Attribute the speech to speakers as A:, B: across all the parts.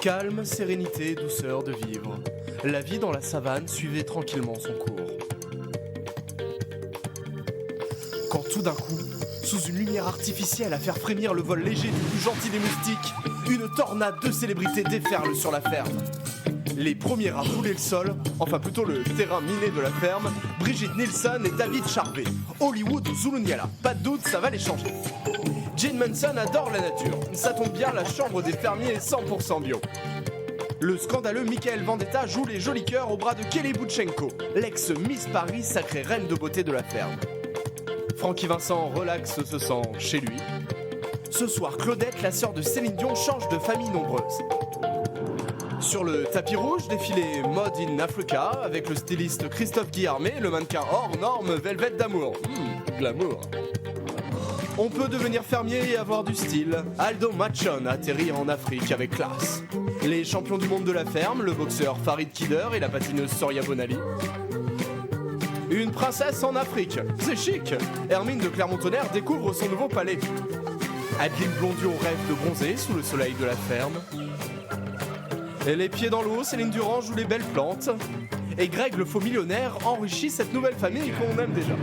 A: Calme, sérénité, douceur de vivre. La vie dans la savane suivait tranquillement son cours. Quand tout d'un coup, sous une lumière artificielle à faire frémir le vol léger du plus gentil des moustiques, une tornade de célébrités déferle sur la ferme. Les premiers à rouler le sol, enfin plutôt le terrain miné de la ferme, Brigitte Nielsen et David Charvet. Hollywood ou Zulunyala, pas de doute, ça va les changer. Jane Manson adore la nature, ça tombe bien, la chambre des fermiers est 100% bio. Le scandaleux Michael Vendetta joue les jolis cœurs au bras de Kelly Boutchenko, l'ex-Miss Paris, sacrée reine de beauté de la ferme. Francky Vincent relaxe se sent chez lui. Ce soir, Claudette, la sœur de Céline Dion, change de famille nombreuse. Sur le tapis rouge, défilé Mode in Africa avec le styliste Christophe Guillarmet et le mannequin hors norme Velvet d'amour. Glamour. On peut devenir fermier et avoir du style. Aldo Machon atterrit en Afrique avec classe. Les champions du monde de la ferme, le boxeur Farid Kider et la patineuse Soria Bonali. Une princesse en Afrique, c'est chic. Hermine de Clermont-Tonnerre découvre son nouveau palais. Adeline Blondiot rêve de bronzer sous le soleil de la ferme. Et les pieds dans l'eau, Céline Durand joue les belles plantes. Et Greg, le faux millionnaire, enrichit cette nouvelle famille qu'on aime déjà.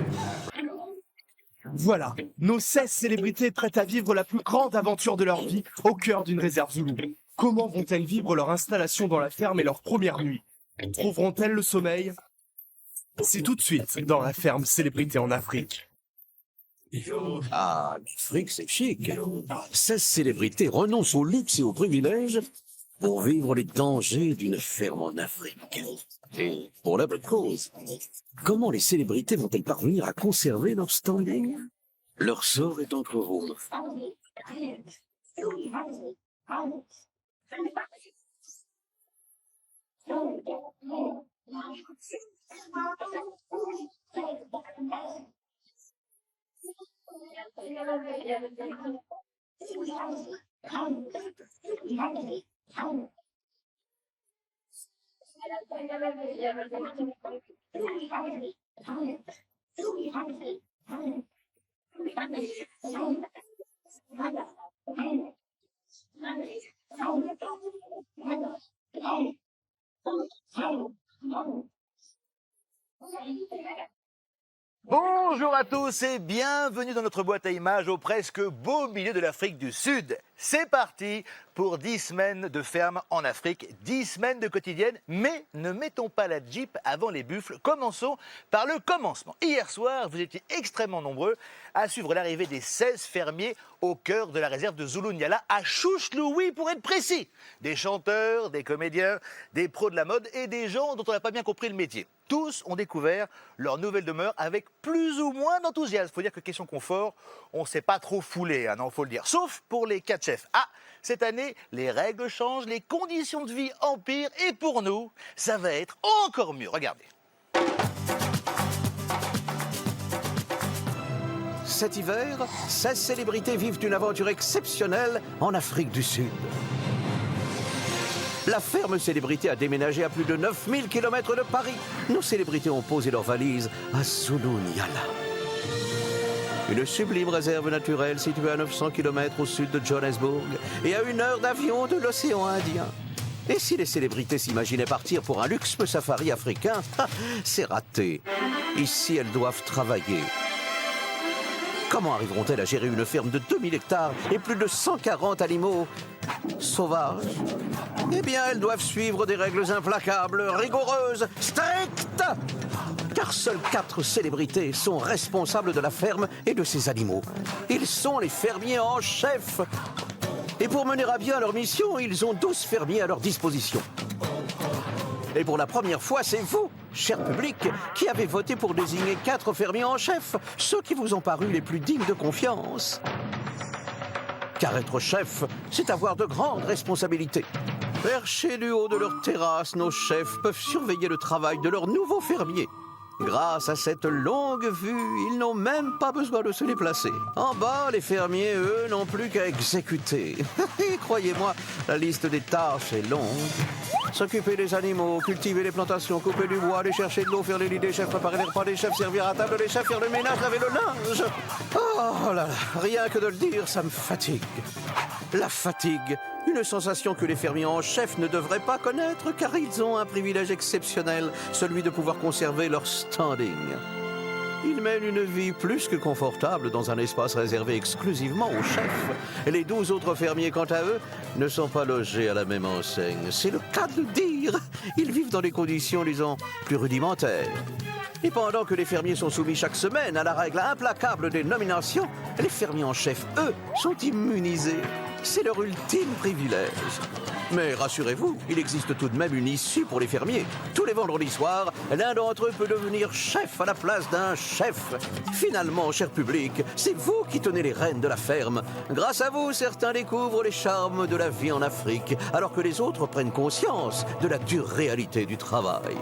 A: Voilà, nos 16 célébrités prêtes à vivre la plus grande aventure de leur vie au cœur d'une réserve zoulou. Comment vont-elles vivre leur installation dans la ferme et leur première nuit? Trouveront-elles le sommeil? C'est tout de suite dans la ferme Célébrité en Afrique.
B: Ah, l'Afrique, c'est chic. 16 célébrités renoncent au luxe et aux privilèges pour vivre les dangers d'une ferme en Afrique. Et pour la bonne cause. Comment les célébrités vont-elles parvenir à conserver leur standing? Leur sort est entre vos mains.
C: Bonjour à tous et bienvenue dans notre boîte à images au presque beau milieu de l'Afrique du Sud. C'est parti pour 10 semaines de ferme en Afrique, 10 semaines de quotidienne, mais ne mettons pas la Jeep avant les buffles. Commençons par le commencement. Hier soir, vous étiez extrêmement nombreux à suivre l'arrivée des 16 fermiers au cœur de la réserve de Zulunyala à Chouchlououi pour être précis. Des chanteurs, des comédiens, des pros de la mode et des gens dont on n'a pas bien compris le métier. Tous ont découvert leur nouvelle demeure avec plus ou moins d'enthousiasme. Il faut dire que question confort, on ne s'est pas trop foulé, hein, non, faut le dire. Sauf pour les 4 chefs. Ah, cette année, les règles changent, les conditions de vie empirent et pour nous, ça va être encore mieux. Regardez.
B: Cet hiver, 16 célébrités vivent une aventure exceptionnelle en Afrique du Sud. La ferme Célébrité a déménagé à plus de 9000 km de Paris. Nos célébrités ont posé leurs valises à Zulunyala. Une sublime réserve naturelle située à 900 km au sud de Johannesburg et à 1 heure d'avion de l'océan Indien. Et si les célébrités s'imaginaient partir pour un luxe safari africain, c'est raté. Ici, elles doivent travailler. Comment arriveront-elles à gérer une ferme de 2000 hectares et plus de 140 animaux sauvages? Eh bien, elles doivent suivre des règles implacables, rigoureuses, strictes. Car seules 4 célébrités sont responsables de la ferme et de ses animaux. Ils sont les fermiers en chef. Et pour mener à bien leur mission, ils ont 12 fermiers à leur disposition. Et pour la première fois, c'est vous, cher public, qui avez voté pour désigner 4 fermiers en chef, ceux qui vous ont paru les plus dignes de confiance. Car être chef, c'est avoir de grandes responsabilités. Perchés du haut de leur terrasse, nos chefs peuvent surveiller le travail de leurs nouveaux fermiers. Grâce à cette longue vue, ils n'ont même pas besoin de se déplacer. En bas, les fermiers, eux, n'ont plus qu'à exécuter. Et croyez-moi, la liste des tâches est longue. S'occuper des animaux, cultiver les plantations, couper du bois, aller chercher de l'eau, faire les lits des chefs, préparer les repas des chefs, servir à table des chefs, faire le ménage, laver le linge. Oh là là, rien que de le dire, ça me fatigue. La fatigue, une sensation que les fermiers en chef ne devraient pas connaître car ils ont un privilège exceptionnel, celui de pouvoir conserver leur standing. Ils mènent une vie plus que confortable dans un espace réservé exclusivement aux chefs. Les 12 autres fermiers, quant à eux, ne sont pas logés à la même enseigne. C'est le cas de le dire. Ils vivent dans des conditions, disons, plus rudimentaires. Et pendant que les fermiers sont soumis chaque semaine à la règle implacable des nominations, les fermiers en chef, eux, sont immunisés. C'est leur ultime privilège. Mais rassurez-vous, il existe tout de même une issue pour les fermiers. Tous les vendredis soirs, l'un d'entre eux peut devenir chef à la place d'un chef. Finalement, cher public, c'est vous qui tenez les rênes de la ferme. Grâce à vous, certains découvrent les charmes de la vie en Afrique, alors que les autres prennent conscience de la dure réalité du travail.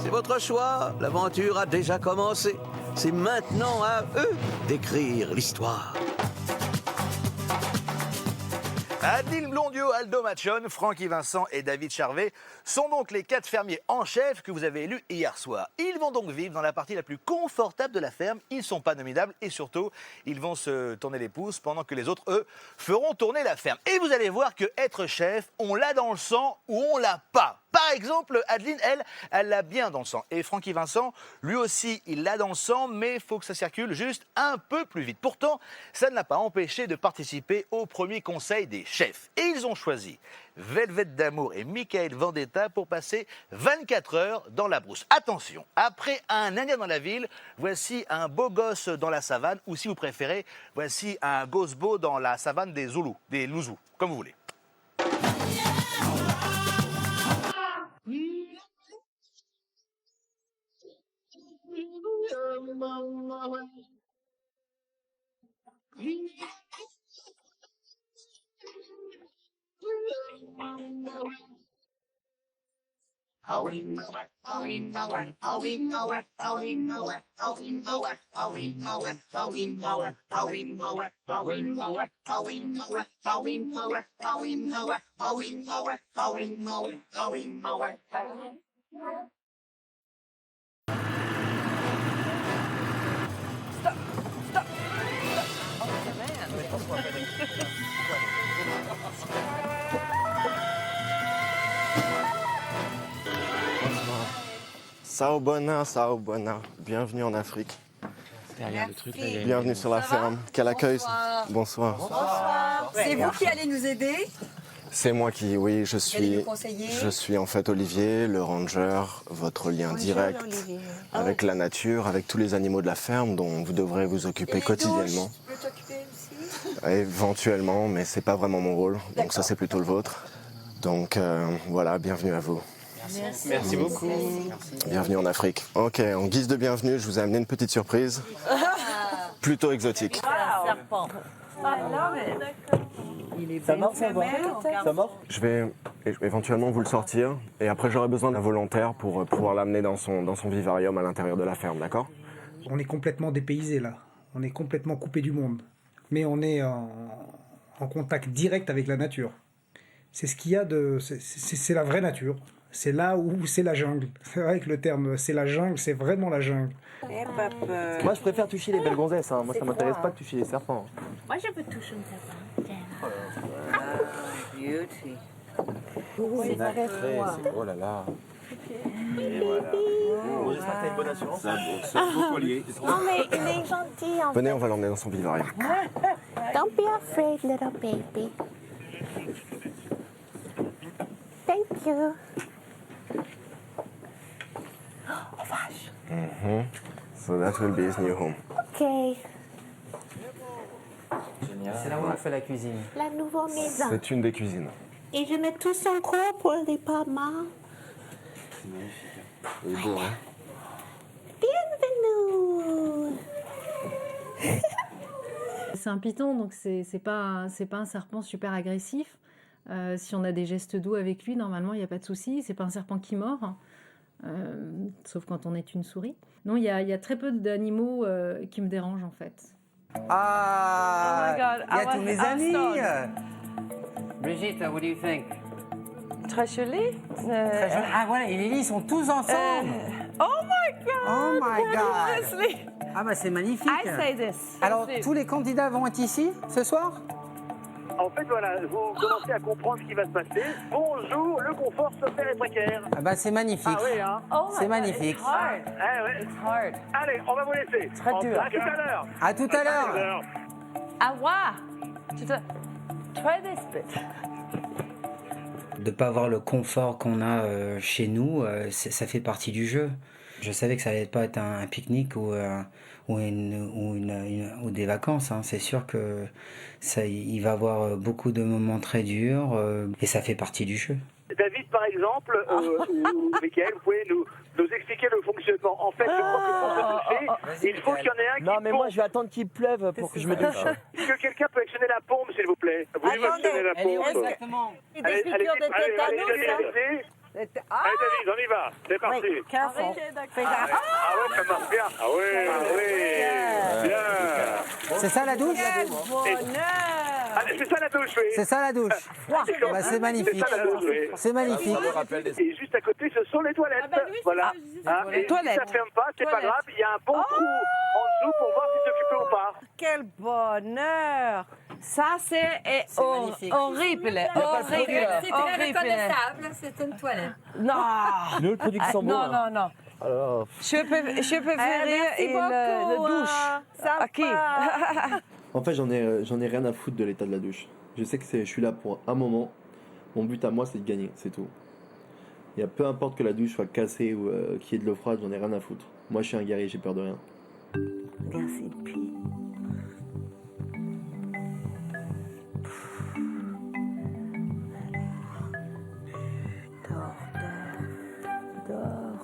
B: C'est votre choix, l'aventure a déjà commencé. C'est maintenant à eux d'écrire l'histoire.
C: Adeline Blondiot, Aldo Machon, Francky Vincent et David Charvet sont donc les 4 fermiers en chef que vous avez élus hier soir. Ils vont donc vivre dans la partie la plus confortable de la ferme. Ils ne sont pas nominables et surtout, ils vont se tourner les pouces pendant que les autres, eux, feront tourner la ferme. Et vous allez voir que être chef, on l'a dans le sang ou on l'a pas. Par exemple, Adeline, elle l'a bien dans le sang. Et Francky Vincent, lui aussi, il l'a dans le sang, mais il faut que ça circule juste un peu plus vite. Pourtant, ça ne l'a pas empêché de participer au premier conseil des chefs. Et ils ont choisi Velvet d'Amour et Michael Vendetta pour passer 24 heures dans la brousse. Attention, après un Indien dans la ville, voici un beau gosse dans la savane, ou si vous préférez, voici un gosse beau dans la savane des Zoulous, des Louzous, comme vous voulez.
D: Sao Buena, bienvenue en Afrique.
E: Derrière le truc, là, il y a une-
D: Bienvenue sur la ferme. Quel accueil. Bonsoir.
F: C'est vous qui allez nous aider?
D: C'est moi qui, oui,
F: Vous allez nous conseiller?
D: je suis en fait Olivier, le ranger, votre lien direct avec la nature, avec tous les animaux de la ferme dont vous devrez vous occuper quotidiennement.
F: Tu peux t'occuper aussi?
D: Éventuellement, mais c'est pas vraiment mon rôle, donc ça c'est plutôt le vôtre. Donc voilà, bienvenue à vous.
E: Merci beaucoup.
D: Bienvenue en Afrique. Ok, en guise de bienvenue, je vous ai amené une petite surprise. Plutôt exotique.
E: Ça mord, ça mord. Ça mord.
D: Je vais éventuellement vous le sortir et après j'aurai besoin d'un volontaire pour pouvoir l'amener dans son vivarium à l'intérieur de la ferme, d'accord?
G: On est complètement dépaysé là, on est complètement coupé du monde, mais on est en contact direct avec la nature. C'est ce qu'il y a de... C'est la vraie nature. C'est là où c'est la jungle. C'est vrai que le terme c'est la jungle, c'est vraiment la jungle.
E: Moi, je préfère toucher les belles gonzesses. Hein. Moi, ça m'intéresse pas de toucher les serpents.
H: Moi, je peux toucher un serpent.
F: Beauty.
E: C'est nacré, c'est... Oh là là. Et voilà. Bon, j'espère que t'as une bonne assurance. C'est un beau collier.
H: Non, mais il est gentil. En
D: Venez, on va l'emmener dans son vivarium.
H: Don't be afraid, little baby. Thank you. Oh, vache.
D: So that will be his new home.
H: Ok.
E: C'est là où on fait la cuisine.
H: La nouvelle maison.
D: C'est une des cuisines.
H: Et je mets tout son corps pour les parements.
D: Il est beau, hein?
H: Bienvenue.
I: C'est un python, donc c'est pas un serpent super agressif. Si on a des gestes doux avec lui, normalement, il n'y a pas de souci. C'est pas un serpent qui mord, sauf quand on est une souris. Non, il y a très peu d'animaux qui me dérangent, en fait.
J: Ah, il y a tous mes amis.
E: Brigitte, what do you think?
J: Très joli. Ah voilà, et Lily, ils sont tous ensemble.
K: Oh my God!
J: Oh my God!
K: Honestly,
J: Ah bah c'est magnifique.
K: I say this.
J: Alors tous les candidats vont être ici ce soir?
K: En fait, voilà, vous commencez à comprendre ce qui va se passer. Bonjour, le confort sommaire et précaire.
J: Ah bah c'est magnifique.
K: Ah oui, hein.
J: C'est magnifique.
K: Ouais. Allez, on va vous laisser.
J: Très dur.
K: À tout à l'heure.
J: À tout à l'heure.
L: Au revoir. Try this bit.
M: De ne pas avoir le confort qu'on a chez nous, ça fait partie du jeu. Je savais que ça allait pas être un pique-nique ou des vacances. Hein. C'est sûr que il va y avoir beaucoup de moments très durs et ça fait partie du jeu.
K: David, par exemple, ou Mickaël, vous pouvez nous expliquer le fonctionnement. En fait, je crois que pour se doucher, il faut qu'il y en ait un qui
E: Non, mais moi, je vais attendre qu'il pleuve pour que je me douche.
K: Est-ce que quelqu'un peut actionner la pompe, s'il vous plaît? Voulez-vous actionner la pompe?
J: Exactement.
K: Allez, David, on y va. C'est parti.
J: Ah
K: ouais, ça marche bien. Ah ouais, bien.
J: C'est ça la douche?
K: C'est ça la douche, oui.
J: C'est ça la douche. Bah, c'est magnifique. C'est magnifique.
K: Et juste à côté, ce sont les toilettes. Voilà. Et si ça ne ferme pas, c'est pas grave. Il y a un bon trou en dessous pour voir si c'est occupé ou pas.
L: Quel bonheur! Ça, c'est horrible.
F: C'est une école de sable, c'est une toilette.
L: Non!
E: Le produit qui sent bon.
L: Non.
E: Alors,
L: Je peux faire le douche. Ok.
N: En fait, j'en ai rien à foutre de l'état de la douche. Je sais que je suis là pour un moment. Mon but à moi, c'est de gagner, c'est tout. Il y a peu importe que la douche soit cassée ou qu'il y ait de l'eau froide, j'en ai rien à foutre. Moi, je suis un guerrier, j'ai peur de rien.
L: Regarde ses pieds. Dors.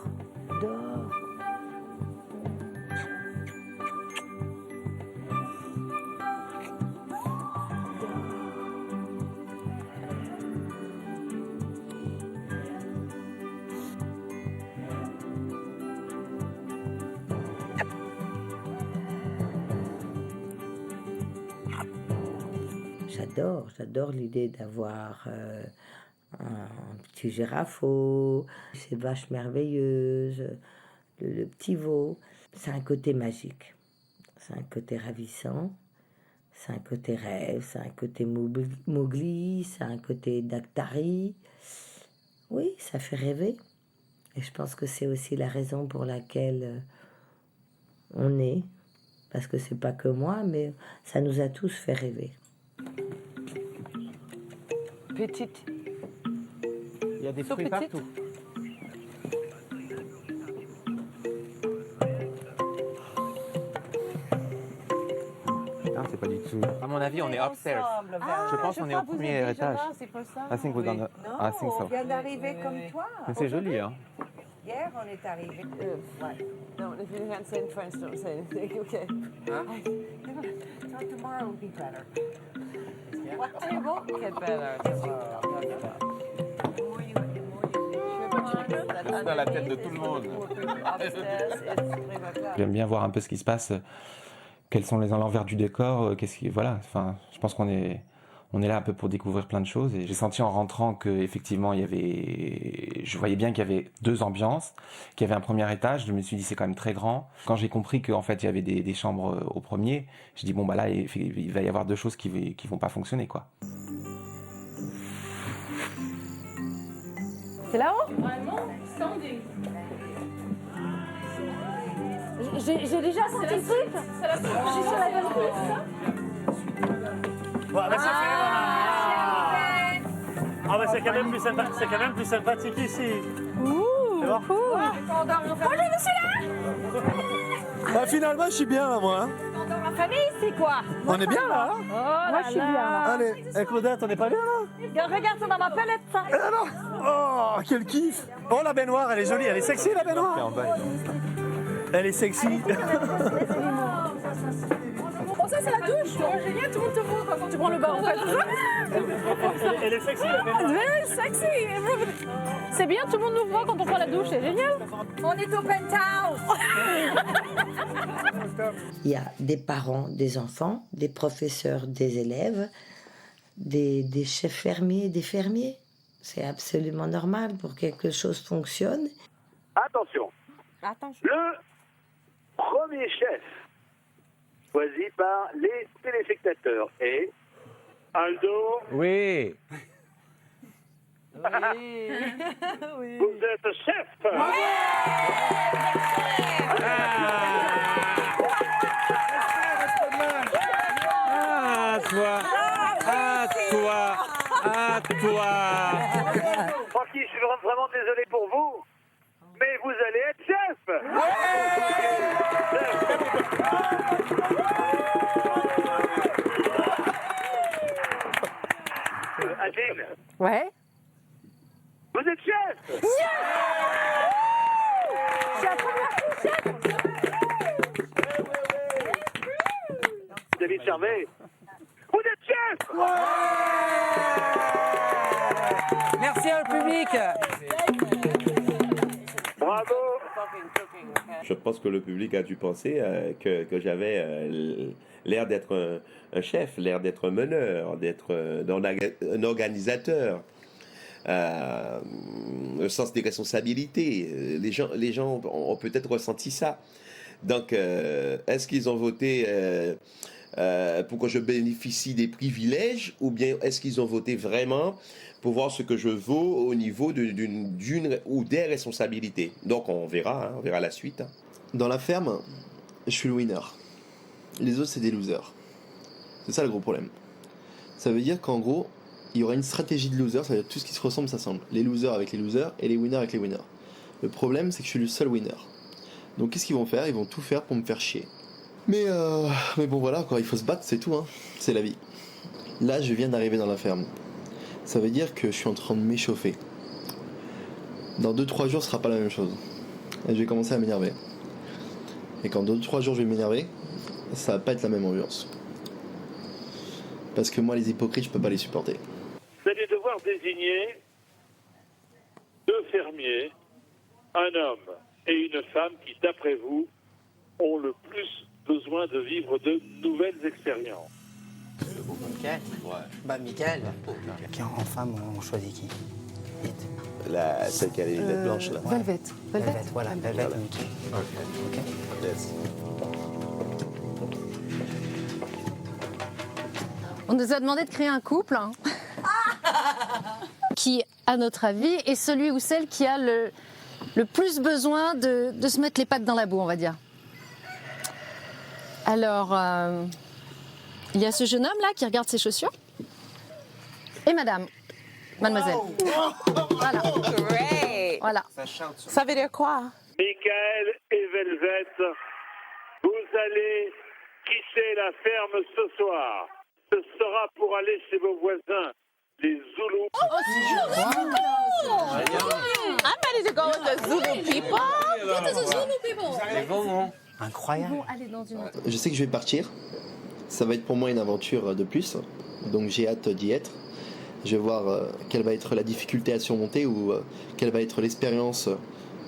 L: J'adore l'idée d'avoir un petit girafeau, ces vaches merveilleuses, le petit veau. C'est un côté magique, c'est un côté ravissant, c'est un côté rêve, c'est un côté Mowgli, c'est un côté Daktari. Oui, ça fait rêver. Et je pense que c'est aussi la raison pour laquelle on est. Parce que c'est pas que moi, mais ça nous a tous fait rêver. Petite.
E: il y a des fruits partout. Non, c'est pas du tout. À mon avis, on est upstairs. Je pense qu'on est au premier étage. I think we're gonna. I think so.
F: On vient d'arriver comme toi.
E: Mais c'est joli, hein.
F: Hier, on est arrivé.
L: No, if you can't say in French, don't say anything, okay?
F: Tomorrow will be better.
L: It won't get better tomorrow.
E: Dans la tête de tout le monde.
O: J'aime bien voir un peu ce qui se passe, quels sont les l'envers du décor, voilà. Enfin, je pense qu'on est là un peu pour découvrir plein de choses. Et j'ai senti en rentrant que effectivement je voyais bien qu'il y avait deux ambiances, qu'il y avait un premier étage. Je me suis dit c'est quand même très grand. Quand j'ai compris qu'en fait il y avait des chambres au premier, j'ai dit bon bah là il va y avoir deux choses qui vont pas fonctionner quoi.
L: C'est là-haut? J'ai déjà senti le truc. Je suis sur la bonne piste.
K: Ouais, bah, ça fait, ah bah c'est quand même plus sympathique ici.
L: Ouh,
K: cool.
L: Bonjour, monsieur là.
N: Bah finalement, je suis bien là, moi.
L: Dans ma famille, c'est quoi?
N: On est bien là, hein?
L: Oh là moi, je suis bien là.
N: Allez, Claudette, on n'est pas bien là?
L: Regarde ça dans ma palette, ça.
N: Et alors? Oh, quel kiff! Oh, la baignoire, elle est jolie, elle est sexy, la baignoire. Elle est sexy.
L: Bon, ça, c'est la douche. Génial, tout le monde te voit quand tu prends le bain, en fait.
K: Elle est sexy, la baignoire.
L: Very sexy. C'est bien, tout le monde nous voit quand on prend la douche, c'est génial.
F: On est au penthouse.
P: Il y a des parents, des enfants, des professeurs, des élèves, des chefs fermiers, des fermiers. C'est absolument normal pour que quelque chose fonctionne.
K: Attention. Le premier chef choisi par les téléspectateurs est Aldo,
E: Oui.
K: vous êtes chef.
E: Ah, toi. Ah, toi. Ah, toi.
K: Francky, je suis vraiment désolé pour vous, mais vous allez être chef. Adine,
J: Ouais.
K: vous êtes chef.
J: C'est la première fois, chef.
K: David Charvet, vous êtes chef.
J: Merci au public.
K: Bravo.
Q: Je pense que le public a dû penser que j'avais l'air d'être un chef, l'air d'être un meneur, d'être un organisateur, un sens des responsabilités. Les gens ont peut-être ressenti ça. Donc, est-ce qu'ils ont voté pour que je bénéficie des privilèges, ou bien est-ce qu'ils ont voté vraiment pour voir ce que je vaux au niveau d'une ou des responsabilités? Donc on verra la suite.
N: Dans la ferme, je suis le winner. Les autres, c'est des losers. C'est ça le gros problème. Ça veut dire qu'en gros, il y aura une stratégie de losers, ça veut dire tout ce qui se ressemble s'assemble. Les losers avec les losers et les winners avec les winners. Le problème, c'est que je suis le seul winner. Donc qu'est-ce qu'ils vont faire? Ils vont tout faire pour me faire chier. Mais bon voilà, quoi, il faut se battre, c'est tout, hein. C'est la vie. Là, je viens d'arriver dans la ferme. Ça veut dire que je suis en train de m'échauffer. Dans 2-3 jours, ce sera pas la même chose. Et je vais commencer à m'énerver. Et quand 2-3 jours, je vais m'énerver, ça va pas être la même ambiance. Parce que moi, les hypocrites, je peux pas les supporter.
K: Vous allez devoir désigner 2 fermiers, un homme et une femme qui, d'après vous, ont le plus besoin de vivre de nouvelles expériences.
M: Mickaël. Ouais. Bah, Mickaël. En femme, on choisit qui?
Q: Celle qui a les lunettes blanches, là.
I: Velvet.
M: Velvet, voilà. Velvet, Mickaël.
Q: Ok. Yes.
I: On nous a demandé de créer un couple hein, qui, à notre avis, est celui ou celle qui a le plus besoin de se mettre les pattes dans la boue, on va dire. Alors, il y a ce jeune homme là qui regarde ses chaussures. Et mademoiselle. Voilà.
J: Great.
I: Voilà.
J: Ça veut dire quoi?
K: Michael et Velvet, vous allez quitter la ferme ce soir. Ce sera pour aller chez vos voisins, les Zoulous.
J: I'm ready to go with the Zulu people.
M: Incroyable.
N: Je sais que je vais partir. Ça va être pour moi une aventure de plus. Donc j'ai hâte d'y être. Je vais voir quelle va être la difficulté à surmonter ou quelle va être l'expérience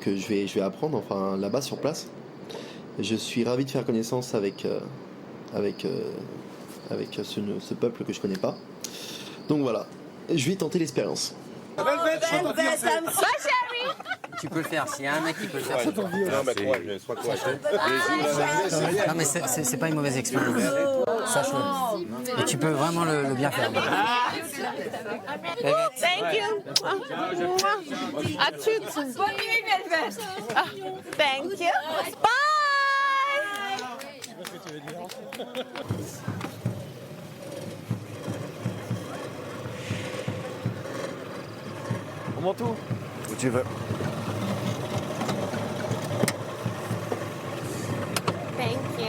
N: que je vais apprendre, enfin là-bas sur place. Je suis ravi de faire connaissance avec ce peuple que je connais pas. Donc voilà, je vais tenter l'expérience.
M: Tu peux le faire, s'il y a un mec qui peut le faire.
Q: Non, mais sois courageux.
M: Non, mais c'est pas une mauvaise expérience. Sache-le. Et tu peux vraiment le bien faire.
J: Thank you. À toutes.
F: Bonne nuit, Velvet.
J: Thank you. Bye.
E: On monte où?
D: Où tu veux.
J: Thank you.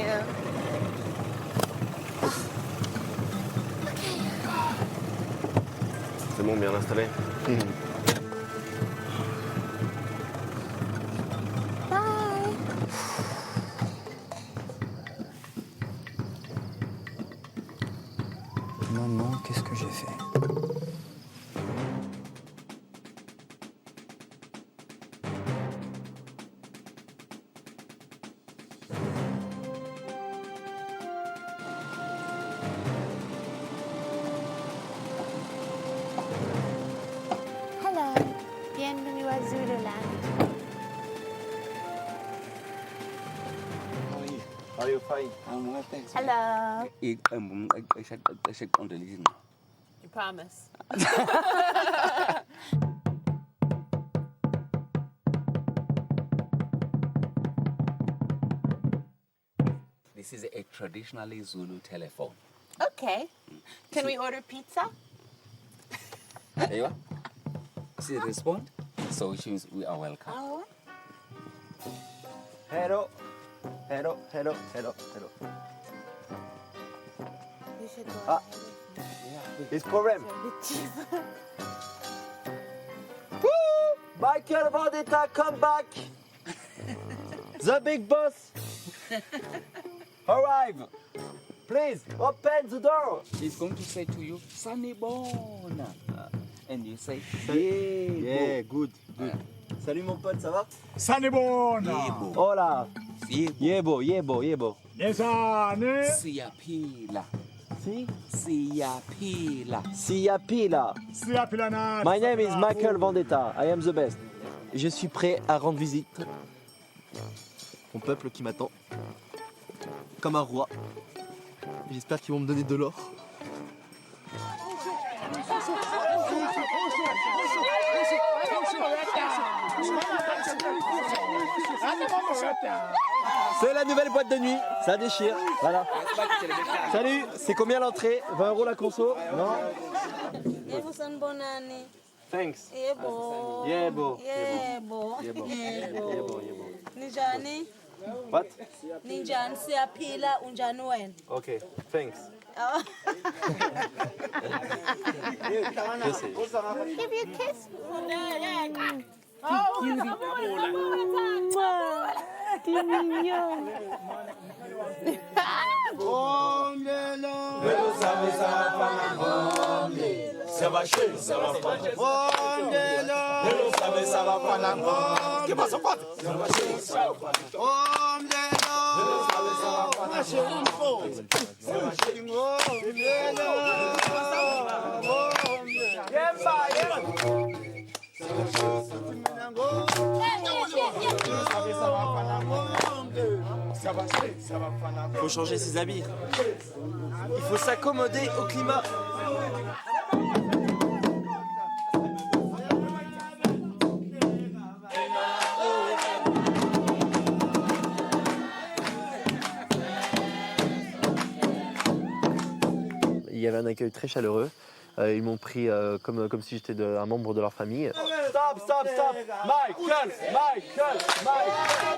D: C'est bon, bien installé.
M: Maman, qu'est-ce que j'ai fait?
H: Hello, bienvenue à Zululand.
E: Are you fine?
H: Hello.
E: I said on the listen.
R: You promise.
E: This is a traditionally Zulu telephone.
R: Okay. Can we order pizza?
E: There you are. See the respond? So which means we are welcome.
R: Oh.
N: Hello. Hello, hello, hello, hello.
R: We should go.
N: Ah, it's problem. Michael Vendetta, come back. The big boss. Arrive. Please, open the door.
E: He's going to say to you, Sanibona. And you say,
N: Yeah, good, good. Salut mon pote, ça va?
E: Yebo.
N: Hola. Yebo, yebo, yebo.
E: Siyapila.
N: Si?
E: Siyapila.
N: Siyapila. My name is Michael Vendetta. I am the best. Et je suis prêt à rendre visite. Mon peuple qui m'attend. Comme un roi. J'espère qu'ils vont me donner de l'or. C'est la nouvelle boîte de nuit, ça déchire, voilà. Salut, c'est combien l'entrée? 20 € la conso? Non? Thanks.
S: Yebo.
N: Yebo.
S: Yebo.
N: Yebo.
S: Yebo. Ninjani?
N: What?
S: Ninjani siyaphila unjani wena?
N: Okay, thanks.
S: Give you a kiss.
N: Il faut changer ses habits. Il faut s'accommoder au climat. Il y avait un accueil très chaleureux. Ils m'ont pris comme si j'étais un membre de leur famille. Stop, stop, stop! Michael! Michael! Michael!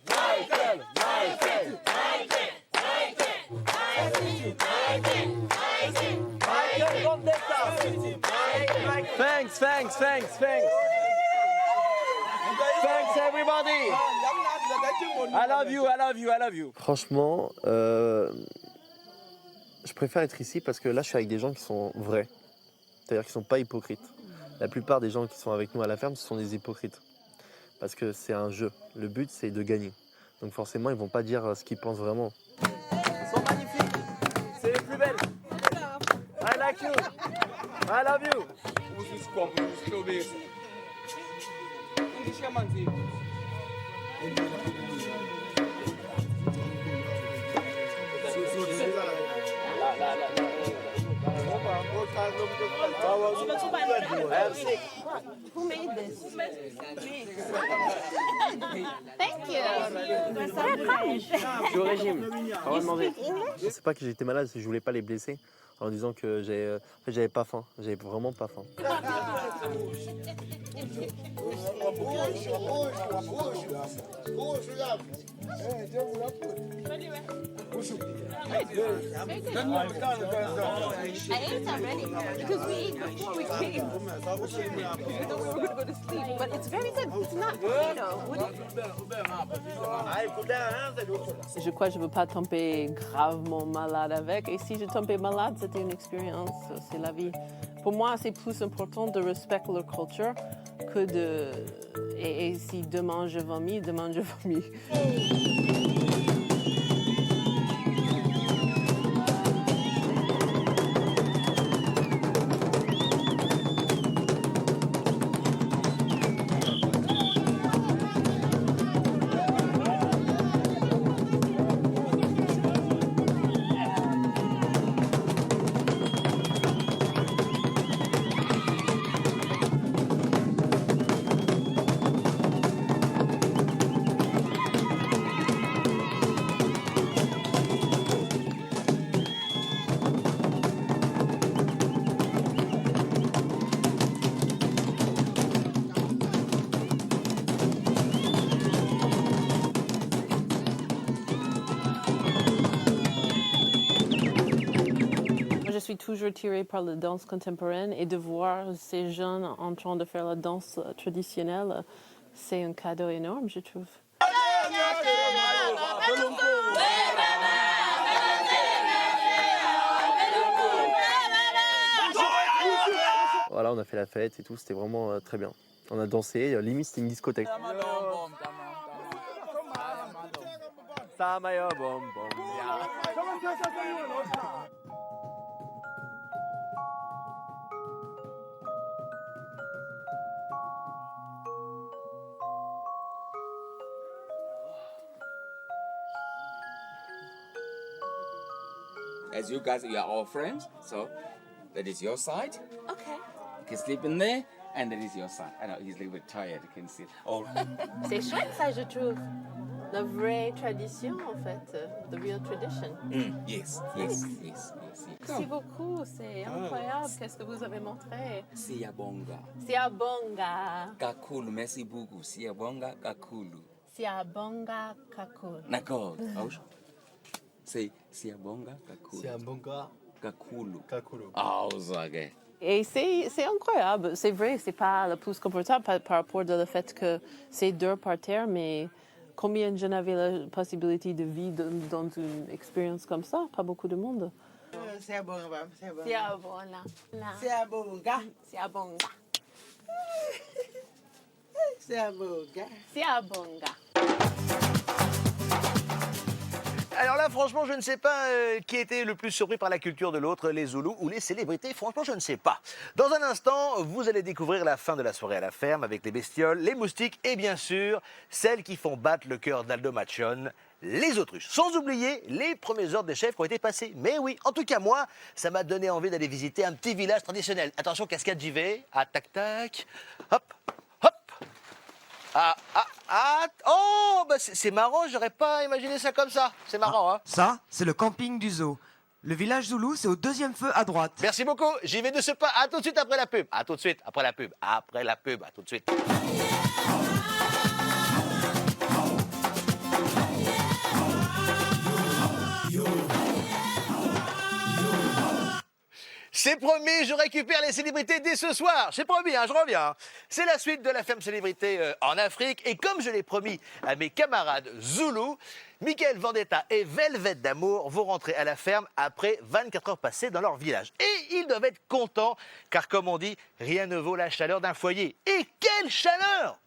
N: Michael! Michael! Michael Vendetta! Thanks, thanks, thanks, thanks! Thanks everybody! I love you, I love you, I love you! Franchement, je préfère être ici parce que là je suis avec des gens qui sont vrais, c'est-à-dire qui ne sont pas hypocrites. La plupart des gens qui sont avec nous à la ferme, ce sont des hypocrites. Parce que c'est un jeu. Le but, c'est de gagner. Donc forcément, ils ne vont pas dire ce qu'ils pensent vraiment. Ils sont magnifiques. C'est les plus belles. I like you. I love you.
R: Who made this? Thank you.
N: Je suis au régime. On va demander. C'est pas que j'étais malade, c'est que je voulais pas les blesser en disant que j'avais pas faim. J'avais vraiment pas faim.
R: I ate already because we ate before we came. We thought we were going to go to sleep, but it's very good. It's not, you know.
J: Je crois que je ne veux pas tomber gravement malade avec. Et si je tombais malade, c'était une expérience, c'est la vie. Pour moi, c'est plus important de respecter leur culture que de... Et si demain je vomis, demain je vomis. je suis toujours tirée par la danse contemporaine et de voir ces jeunes en train de faire la danse traditionnelle, c'est un cadeau énorme, je trouve.
E: Voilà, on a fait la fête et tout, c'était vraiment très bien. On a dansé, limite c'était une discothèque.
T: As you guys, you are all friends, so that is your side.
S: Okay.
T: You can sleep in there, and that is your side. I know he's a little bit tired. You can see. Oh.
J: C'est chouette ça, je trouve. La vraie tradition, en fait. The real tradition.
T: Yes, yes, yes, yes, yes.
J: Merci beaucoup, c'est incroyable. Qu'est-ce que vous avez montré?
T: Siyabonga.
J: Siyabonga.
T: Kakulu, merci beaucoup. Siyabonga, kakulu.
J: Siyabonga kakulu.
T: D'accord. C'est Siyabonga, kakulu.
N: Siyabonga,
T: kakulu.
N: kakulu.
T: Ah, ok.
J: Et c'est incroyable. C'est vrai, c'est pas le plus confortable par rapport au fait que c'est dur par terre, mais combien de gens avaient la possibilité de vivre dans une expérience comme ça? Pas beaucoup de monde.
S: Siyabonga.
J: Siyabonga.
S: Siyabonga.
J: Siyabonga.
S: Siyabonga.
J: Siyabonga.
C: Alors là, franchement, je ne sais pas qui était le plus surpris par la culture de l'autre, les Zoulous ou les célébrités. Franchement, je ne sais pas. Dans un instant, vous allez découvrir la fin de la soirée à la ferme avec les bestioles, les moustiques et bien sûr, celles qui font battre le cœur d'Aldo Machon, les autruches. Sans oublier les premiers ordres des chefs qui ont été passés. Mais oui, en tout cas, moi, ça m'a donné envie d'aller visiter un petit village traditionnel. Attention, cascade, j'y vais. Ah, tac, tac. Hop, hop. Oh, bah c'est marrant, j'aurais pas imaginé ça comme ça. C'est marrant, hein.
U: Ça, c'est le camping du zoo. Le village Zoulou, c'est au deuxième feu à droite.
C: Merci beaucoup, j'y vais de ce pas. À tout de suite après la pub. À tout de suite après la pub. Après la pub, à tout de suite. C'est promis, je récupère les célébrités dès ce soir. C'est promis, hein, je reviens. C'est la suite de la ferme célébrité en Afrique. Et comme je l'ai promis à mes camarades Zoulous, Michael Vendetta et Velvet d'Amour vont rentrer à la ferme après 24 heures passées dans leur village. Et ils doivent être contents, car comme on dit, rien ne vaut la chaleur d'un foyer. Et quelle chaleur!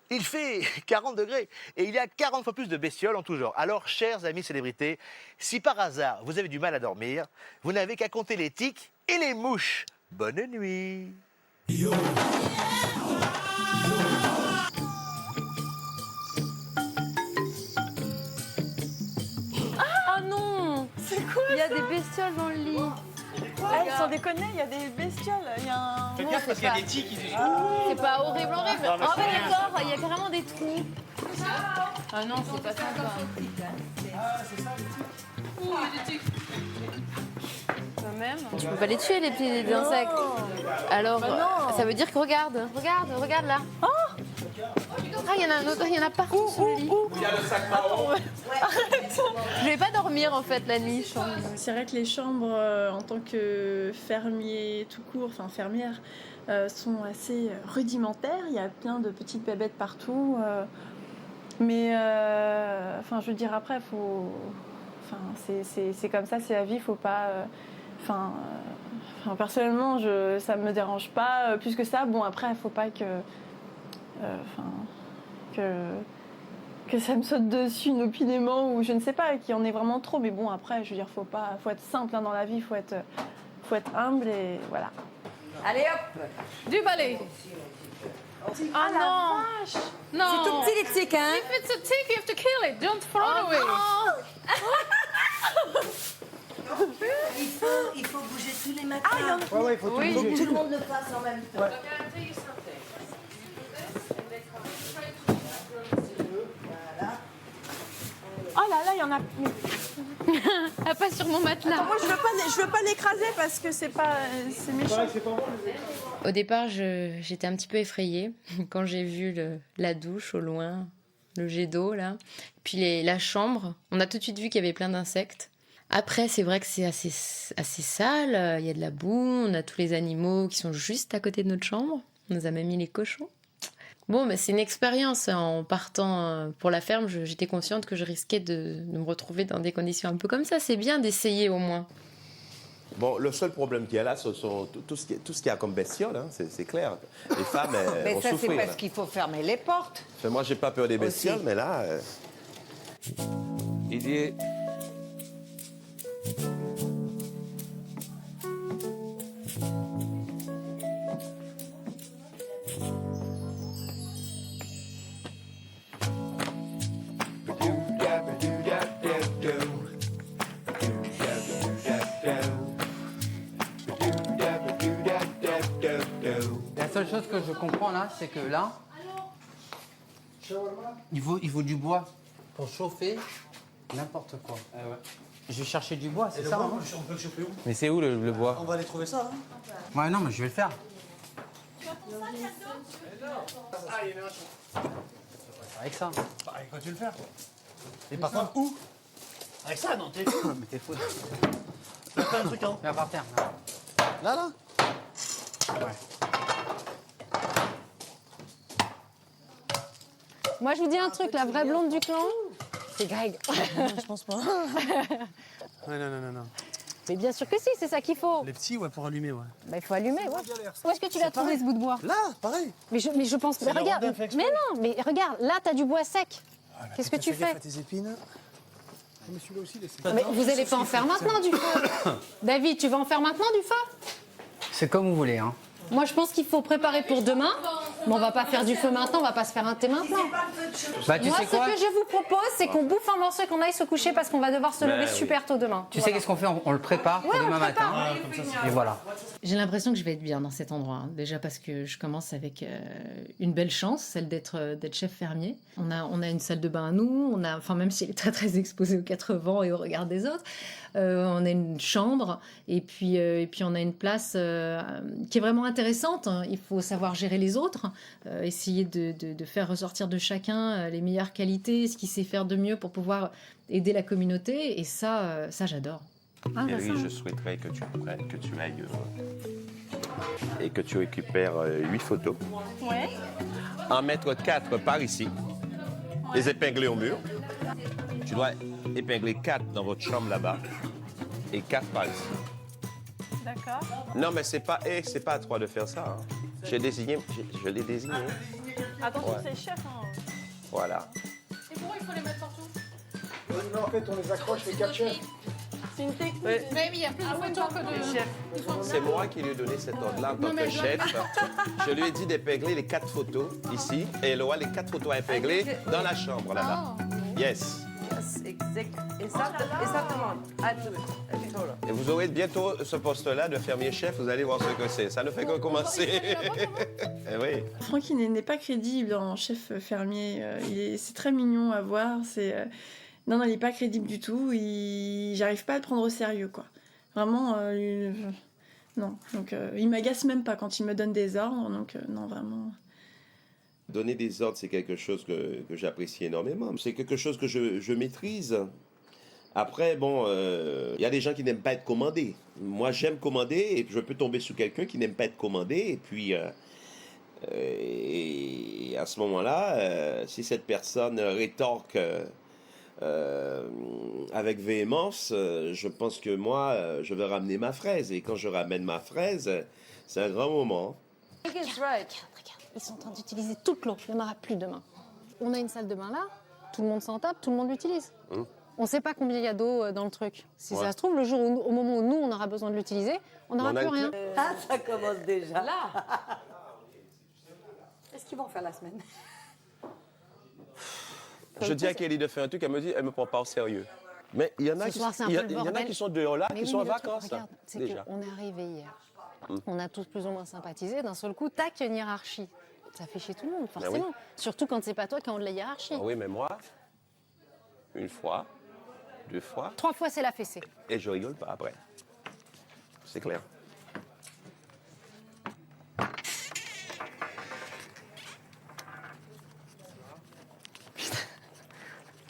C: Il fait 40 degrés et il y a 40 fois plus de bestioles en tout genre. Alors, chers amis célébrités, si par hasard vous avez du mal à dormir, vous n'avez qu'à compter les tiques et les mouches. Bonne nuit.
J: Ah non! C'est quoi? Il y a des bestioles dans le lit.
F: Ah, sans déconner, il y a des bestioles. Il y a un.
J: Faites gaffe parce qu'il y a des tiques. C'est pas horrible.
F: Non, mais
J: Ah
F: c'est
J: ouais,
F: rien,
J: d'accord, il y a carrément des trous. Ah non, c'est pas ça quoi. Toi-même. Tu peux pas les tuer les petits insectes. Alors, ça veut dire que regarde là. Oh, ah, il y en a un autre, il y en a partout sur le lit.
T: Il y a le sac marron.
J: Arrête. Je vais pas dormir en fait la nuit.
F: C'est vrai que les chambres en tant que fermier tout court, enfin fermière, sont assez rudimentaires. Il y a plein de petites bébêtes partout. Mais enfin, je veux dire, après, faut. Enfin, c'est comme ça, c'est la vie, faut pas. Enfin, personnellement, ça me dérange pas plus que ça. Bon, après, il faut pas que. Que ça me saute dessus inopinément ou je ne sais pas, qu'il y en ait vraiment trop. Mais bon, après, je veux dire, faut être simple hein, dans la vie, faut être humble et voilà.
J: Allez hop, du balai.
F: Ah
J: non.
F: Vache.
J: Non.
F: C'est tout petit les tiques, hein.
J: If it's a tick, you have to kill it. Don't throw it away.
P: Il faut bouger tous les matins.
F: Ah, il y en a.
P: Ouais, il faut tout bouger. Faut que tout le monde le fasse en même temps.
F: Ouais. Oh là là, il y en a.
J: Ah, pas sur mon matelas.
F: Attends, moi, je veux pas l'écraser parce que c'est méchant.
I: Au départ, j'étais un petit peu effrayée quand j'ai vu la douche au loin, le jet d'eau là, puis la chambre. On a tout de suite vu qu'il y avait plein d'insectes.
A: Après, c'est vrai que c'est assez sale. Il y a de la boue, on a tous les animaux qui sont juste à côté de notre chambre. On nous a même mis les cochons. Bon, mais c'est une expérience. En partant pour la ferme, j'étais consciente que je risquais de me retrouver dans des conditions un peu comme ça. C'est bien d'essayer au moins.
Q: Bon, le seul problème qu'il y a là, ce sont tout ce qu'il y a comme bestiole, hein, c'est clair. Les femmes, elles
V: Mais
Q: vont
V: ça, c'est
Q: souffrir.
V: parce qu'il faut fermer les portes.
Q: Enfin, moi, j'ai pas peur des bestioles, mais là...
T: Didier.
M: La seule chose que je comprends là, c'est que là, il faut du bois pour chauffer n'importe quoi. Je vais chercher du bois, c'est ça hein.
E: On peut le choper où?
O: Mais c'est où le bois?
E: On va aller trouver ça. Hein.
M: Ouais, non, mais je vais le faire. Avec ça.
E: Avec quoi tu le faire? Et par contre, où? Avec ça, non, t'es fou.
M: Mais t'es fou.
E: T'as fait un truc, hein?
M: Viens par terre.
E: Là?
M: Ouais.
W: Moi, je vous dis un truc, la vraie blonde du clan, c'est Greg.
E: Je pense pas. Ouais, non.
W: Mais bien sûr que si, c'est ça qu'il faut.
E: Les petits, ouais, pour allumer, ouais.
W: Bah, il faut allumer, ouais. Où est-ce que tu l'as trouvé, ce bout de bois?
E: Là, pareil.
W: Mais je pense...
E: C'est
W: Mais
E: le
W: regarde,
E: Rodin fait exprès.
W: mais non, mais regarde, là, t'as du bois sec. Qu'est-ce que tu fais?
E: Fais tes épines. Mais celui-là aussi, laissez.
W: Mais vous allez pas en faire maintenant, du feu. David, tu vas en faire maintenant, du feu?
M: C'est comme vous voulez, hein.
W: Moi, je pense qu'il faut préparer pour demain. Mais on va pas faire du feu maintenant, on va pas se faire un thé maintenant.
M: Bah, tu
W: Moi,
M: sais
W: ce
M: quoi
W: que je vous propose, c'est qu'on bouffe un morceau et qu'on aille se coucher parce qu'on va devoir se lever
M: oui.
W: super tôt demain.
M: Tu sais qu'est-ce qu'on fait? On le prépare pour
W: Ouais, on
M: demain
W: le prépare.
M: matin.
W: Ouais, comme ça,
M: Et voilà.
A: J'ai l'impression que je vais être bien dans cet endroit. Hein. Déjà parce que je commence avec une belle chance, celle d'être chef fermier. On a une salle de bain à nous, enfin même si elle est très très exposée aux quatre vents et au regard des autres, on a une chambre et puis on a une place qui est vraiment intéressante. Il faut savoir gérer les autres, essayer de faire ressortir de chacun les meilleures qualités, ce qu'il sait faire de mieux pour pouvoir aider la communauté. Et ça j'adore. Ah,
Q: Mary,
A: ça.
Q: je souhaiterais que tu ailles et que tu récupères 8 photos.
F: Ouais.
Q: En mettre 4 par ici, les épingler au mur. Tu dois épingler 4 dans votre chambre là-bas et 4 par ici.
F: D'accord.
Q: Non, mais c'est pas à toi de faire ça. Hein. Je l'ai désigné.
F: Attention,
Q: Ouais.
F: c'est le chef. Hein.
Q: Voilà.
F: Et pourquoi il faut les mettre partout?
G: Non, en fait, on les accroche, les 4 chefs.
F: C'est une technique.
W: Mais oui, il y a plus de photos que de chef.
Q: C'est moi qui lui ai donné cet ordre-là en tant que chef. Je lui ai dit d'épingler les 4 photos ici et elle aura les 4 photos à épingler dans la chambre là-bas. Yes.
V: Exactement.
Q: Et vous aurez bientôt ce poste-là de fermier chef, vous allez voir ce que c'est. Ça ne fait que commencer. Eh oui.
F: Francky n'est pas crédible en chef fermier. C'est très mignon à voir. Non, il n'est pas crédible du tout. J'arrive pas à le prendre au sérieux, quoi. Vraiment, non. Donc, il m'agace même pas quand il me donne des ordres. Donc, non, vraiment.
Q: Donner des ordres, c'est quelque chose que j'apprécie énormément. C'est quelque chose que je maîtrise. Après, bon, y a des gens qui n'aiment pas être commandés. Moi, j'aime commander et puis je peux tomber sous quelqu'un qui n'aime pas être commandé. Et puis, et à ce moment-là, si cette personne rétorque avec véhémence, je pense que moi, je vais ramener ma fraise. Et quand je ramène ma fraise, c'est un grand moment.
W: Regarde, ils sont en train d'utiliser toute l'eau. Il n'y en aura plus demain. On a une salle de bain là, tout le monde s'en tape, tout le monde l'utilise. On ne sait pas combien il y a d'eau dans le truc. Si ça se trouve, le jour au moment où nous, on aura besoin de l'utiliser, on n'aura plus rien.
V: Ah, ça commence déjà.
W: Là Est-ce qu'ils vont faire la semaine?
Q: Je dis à Kelly de faire un truc, elle me dit, elle me prend pas au sérieux. Mais il y en a
W: Ce soir, c'est un peu le
Q: y en a
W: bordel.
Q: qui sont dehors là,
W: Mais
Q: qui
W: oui,
Q: sont en
W: mais le truc,
Q: vacances.
W: regarde, c'est
Q: déjà.
W: qu'on est arrivé hier. On a tous plus ou moins sympathisé. D'un seul coup, tac, il y a une hiérarchie. Ça fait chier tout le monde, forcément.
Q: Ben oui.
W: Surtout quand c'est pas toi qui as de la hiérarchie.
Q: Ah oui, mais moi, une fois, 2 fois,
W: 3 fois, c'est la fessée.
Q: et je rigole pas après. C'est clair.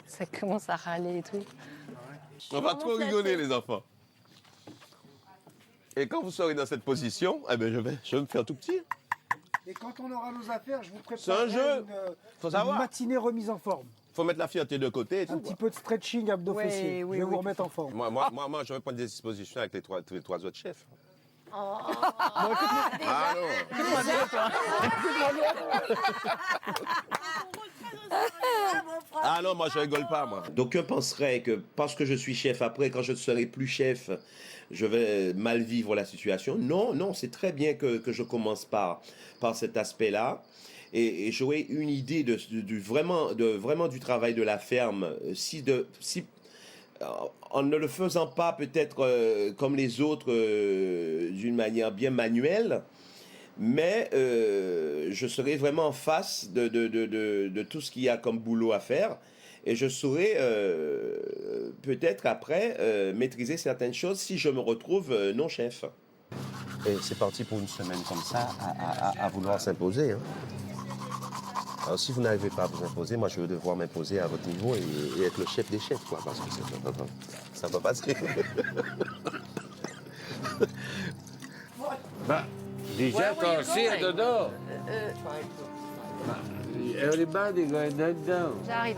W: Ça commence à râler et tout.
Q: On va trop rigoler, les enfants. Et quand vous serez dans cette position, eh ben je vais me faire tout petit.
G: Et quand on aura nos affaires, je vous
Q: C'est un
G: préparerai
Q: jeu. Faut
G: une
Q: savoir.
G: matinée remise en forme.
Q: Faut mettre la fierté de côté et tout.
G: Un petit peu de stretching abdos-fessiers. je vais vous remettre en forme.
Q: Moi, je vais prendre des dispositions avec les trois autres chefs.
G: Bon,
Q: Ah non, moi je rigole pas, moi. D'aucuns penseraient que parce que je suis chef, après, quand je ne serai plus chef, je vais mal vivre la situation. Non, c'est très bien que je commence par cet aspect-là. Et j'aurai une idée vraiment du travail de la ferme. Si en ne le faisant pas peut-être comme les autres d'une manière bien manuelle, mais je serai vraiment en face de tout ce qu'il y a comme boulot à faire et je saurai peut-être après maîtriser certaines choses si je me retrouve non chef. Et c'est parti pour une semaine comme ça à vouloir s'imposer. Hein. Alors si vous n'arrivez pas à vous imposer, moi je vais devoir m'imposer à votre niveau et être le chef des chefs, quoi, parce que ça va passer.
B: Bah, déjà, quand c'est à dodo. Everybody going down.
W: J'arrive.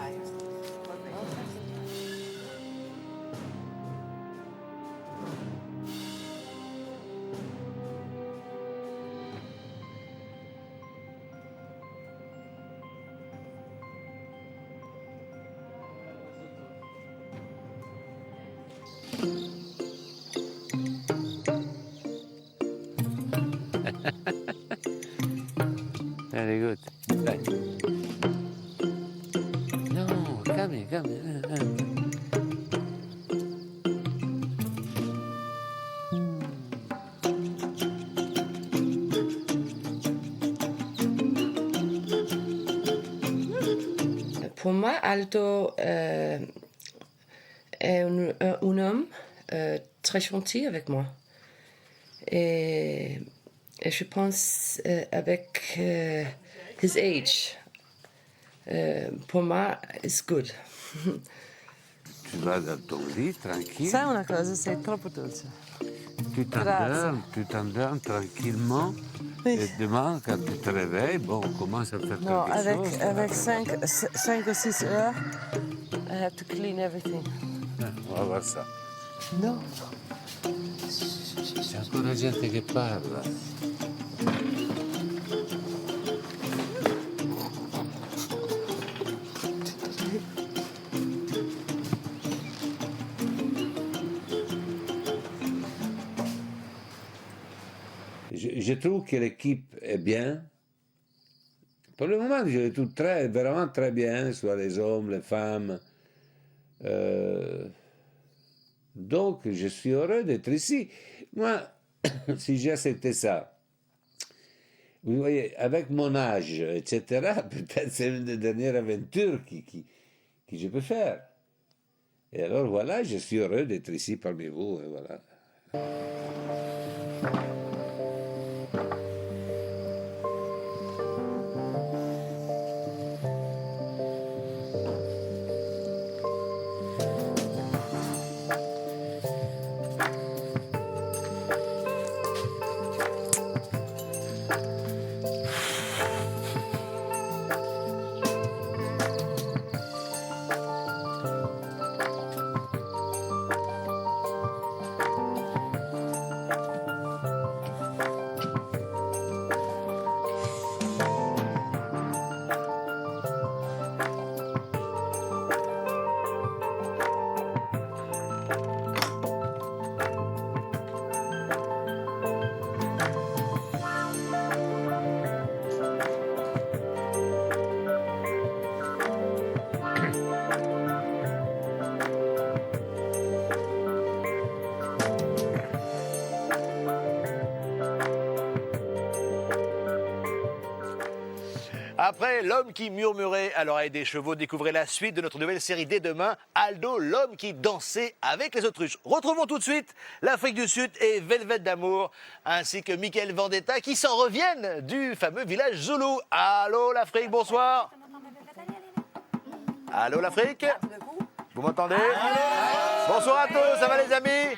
B: Very good. Right. No, come here.
P: Pour moi, Aldo est un homme très gentil avec moi. Et je pense avec his age, pour moi, it's good.
B: Tu vas dans ton lit tranquille.
V: Sai una cosa, sei troppo dolce.
B: Tu t'endormes tranquillement. Et demain, quand tu te réveilles, bon, on commence à faire
V: No,
B: quelque chose.
V: avec 5 ou 6 heures, I have to clean everything.
B: On va voir ça.
V: No.
B: C'è ancora gente che parla. Je trouve que l'équipe est bien. Pour le moment, je trouve vraiment très bien, soit les hommes, les femmes. Donc, je suis heureux d'être ici. Moi, si j'acceptais ça, vous voyez, avec mon âge, etc., peut-être c'est une des dernières aventures que je peux faire. Et alors, voilà, je suis heureux d'être ici parmi vous, et voilà.
C: Après l'homme qui murmurait à l'oreille des chevaux, découvrez la suite de notre nouvelle série dès demain, Aldo, l'homme qui dansait avec les autruches. Retrouvons tout de suite l'Afrique du Sud et Velvet d'amour, ainsi que Michael Vendetta qui s'en reviennent du fameux village Zoulou. Allô l'Afrique, bonsoir. Allô l'Afrique, vous m'entendez? Bonsoir à tous, ça va les amis?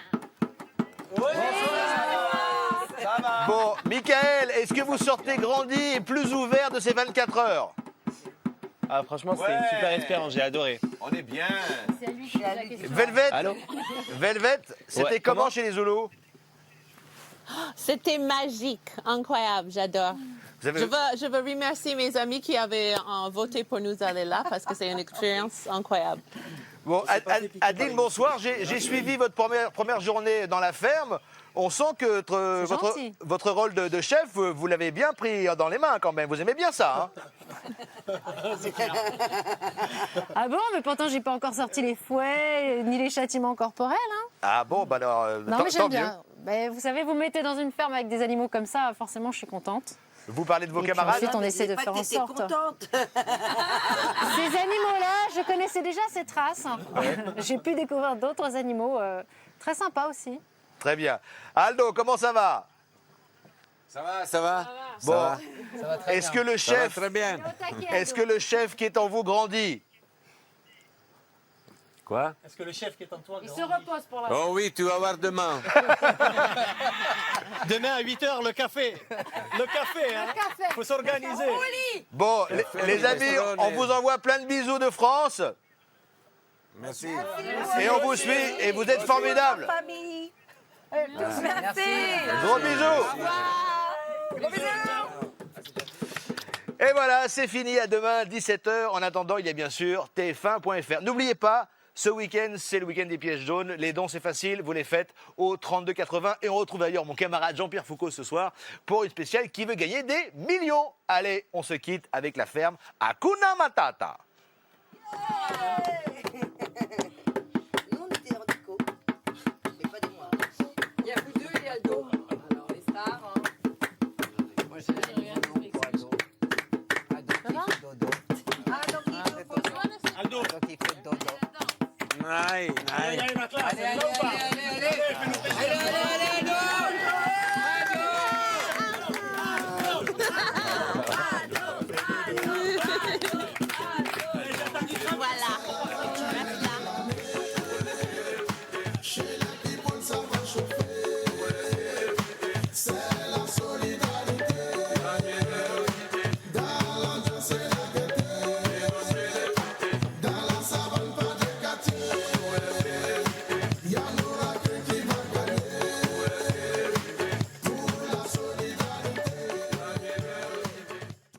C: Bon, Michael, est-ce que vous sortez grandi et plus ouvert de ces 24 heures?
E: Ah, franchement, c'était une super expérience, j'ai adoré.
Q: On est bien.
W: C'est à lui qui pose la question.
C: Velvet,
E: Allô?
C: Velvet, c'était
E: Ouais,
C: comment
E: comment
C: chez les Zoulous?
J: C'était magique, incroyable, j'adore.
C: Vous avez-
J: Je veux remercier mes amis qui avaient voté pour nous aller là parce que c'est une expérience incroyable.
C: Bon, Adeline, bonsoir. J'ai suivi votre première journée dans la ferme. On sent que votre rôle de chef, vous l'avez bien pris dans les mains quand même. Vous aimez bien ça, hein?
W: Ah bon, mais pourtant j'ai pas encore sorti les fouets ni les châtiments corporels. Hein.
C: Ah bon, bah alors,
W: Non, mais
C: tant
W: j'aime
C: mieux.
W: bien. Ben, vous savez, vous me mettez dans une ferme avec des animaux comme ça, forcément je suis contente.
C: Vous parlez de vos
W: Et puis
C: camarades?
W: ensuite on essaie de faire en sorte. Ces animaux-là, je connaissais déjà ces traces. J'ai pu découvrir d'autres animaux très sympas aussi.
C: Très bien. Aldo, comment ça va?
B: Ça va, ça va.
C: Bon,
B: Ça va très
C: est-ce
B: bien.
C: que le
B: Ça va
C: chef,
B: très bien.
C: est-ce que le chef qui est en vous grandit?
B: Quoi?
E: Est-ce que le chef qui est en toi
W: Il se repose pour la
B: Oh oui, tu vas voir demain.
E: Demain à 8h, le café. Le café, hein. Faut s'organiser.
C: Bon, les amis, on vous envoie plein de bisous de France.
B: Merci.
C: Et on vous suit et vous êtes formidables.
R: Famille.
C: Merci. Gros bisous. Et voilà, c'est fini. À demain, 17h. En attendant, il y a bien sûr tf1.fr. N'oubliez pas, ce week-end, c'est le week-end des pièges jaunes. Les dons, c'est facile. Vous les faites au 32,80. Et on retrouve d'ailleurs mon camarade Jean-Pierre Foucault ce soir pour une spéciale qui veut gagner des millions. Allez, on se quitte avec la ferme Hakuna Matata.